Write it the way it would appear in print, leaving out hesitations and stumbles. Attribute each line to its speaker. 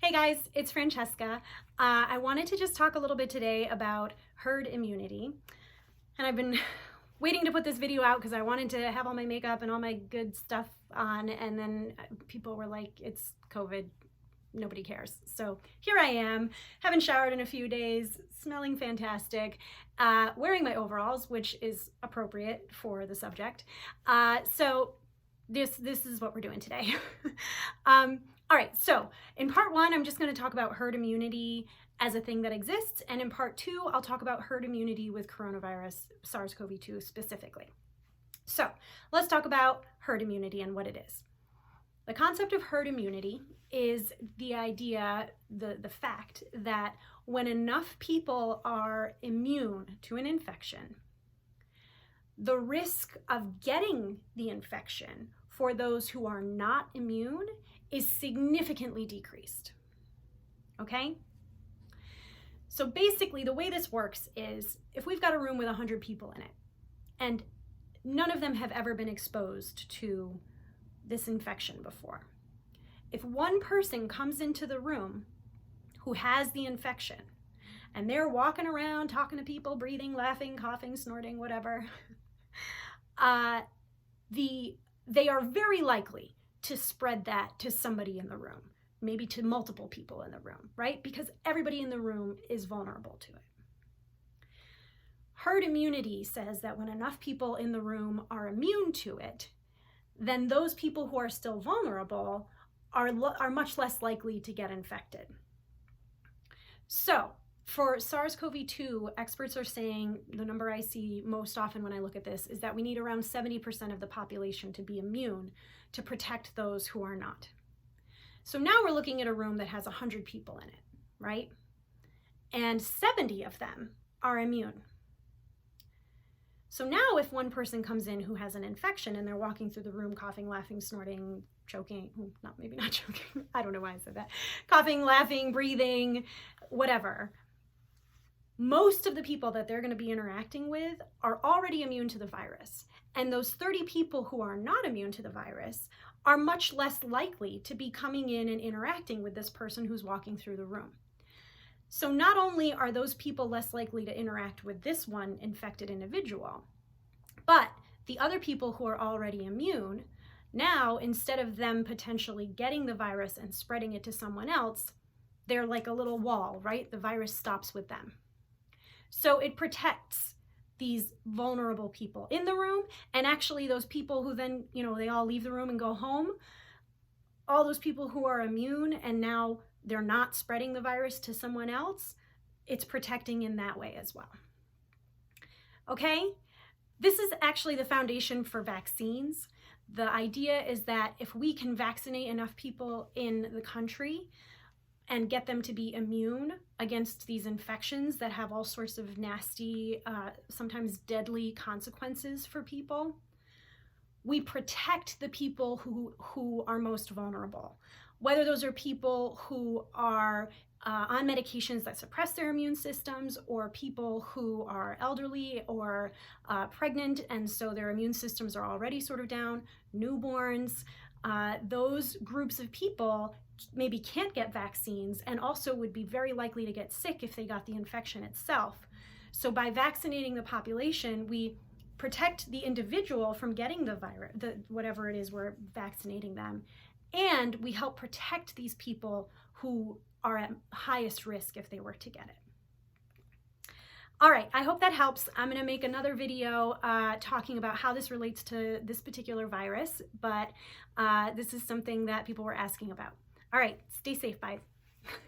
Speaker 1: Hey guys, it's Francesca. I wanted to just talk a little bit today about herd immunity. And I've been waiting to put this video out because I wanted to have all my makeup and all my good stuff on, and then people were like, it's COVID, nobody cares. So here I am, haven't showered in a few days, smelling fantastic, wearing my overalls, which is appropriate for the subject. So this is what we're doing today. All right, so in part one, I'm just going to talk about herd immunity as a thing that exists, and in part two, I'll talk about herd immunity with coronavirus, SARS-CoV-2 specifically. So let's talk about herd immunity and what it is. The concept of herd immunity is the idea, the fact that when enough people are immune to an infection, the risk of getting the infection for those who are not immune is significantly decreased. Okay? So basically, the way this works is if we've got a room with 100 people in it, and none of them have ever been exposed to this infection before, if one person comes into the room who has the infection, and they're walking around talking to people, breathing, laughing, coughing, snorting, whatever, they are very likely to spread that to somebody in the room, maybe to multiple people in the room, right? Because everybody in the room is vulnerable to it. Herd immunity says that when enough people in the room are immune to it, then those people who are still vulnerable are much less likely to get infected. So for SARS-CoV-2, experts are saying, the number I see most often when I look at this is that we need around 70% of the population to be immune to protect those who are not. So now we're looking at a room that has 100 people in it, right? And 70 of them are immune. So now if one person comes in who has an infection and they're walking through the room coughing, laughing, snorting, choking, maybe not choking, I don't know why I said that, coughing, laughing, breathing, whatever, most of the people that they're going to be interacting with are already immune to the virus. And those 30 people who are not immune to the virus are much less likely to be coming in and interacting with this person who's walking through the room. So not only are those people less likely to interact with this one infected individual, but the other people who are already immune, now instead of them potentially getting the virus and spreading it to someone else, they're like a little wall, right? The virus stops with them. So it protects these vulnerable people in the room, and actually those people who then, they all leave the room and go home, all those people who are immune and now they're not spreading the virus to someone else, it's protecting in that way as well. Okay? This is actually the foundation for vaccines. The idea is that if we can vaccinate enough people in the country and get them to be immune against these infections that have all sorts of nasty, sometimes deadly consequences for people, we protect the people who are most vulnerable. Whether those are people who are on medications that suppress their immune systems, or people who are elderly or pregnant, and so their immune systems are already sort of down, newborns, those groups of people maybe can't get vaccines and also would be very likely to get sick if they got the infection itself. So by vaccinating the population, we protect the individual from getting the virus, whatever it is we're vaccinating them, and we help protect these people who are at highest risk if they were to get it. All right, I hope that helps. I'm going to make another video talking about how this relates to this particular virus, but this is something that people were asking about. All right, stay safe, bye.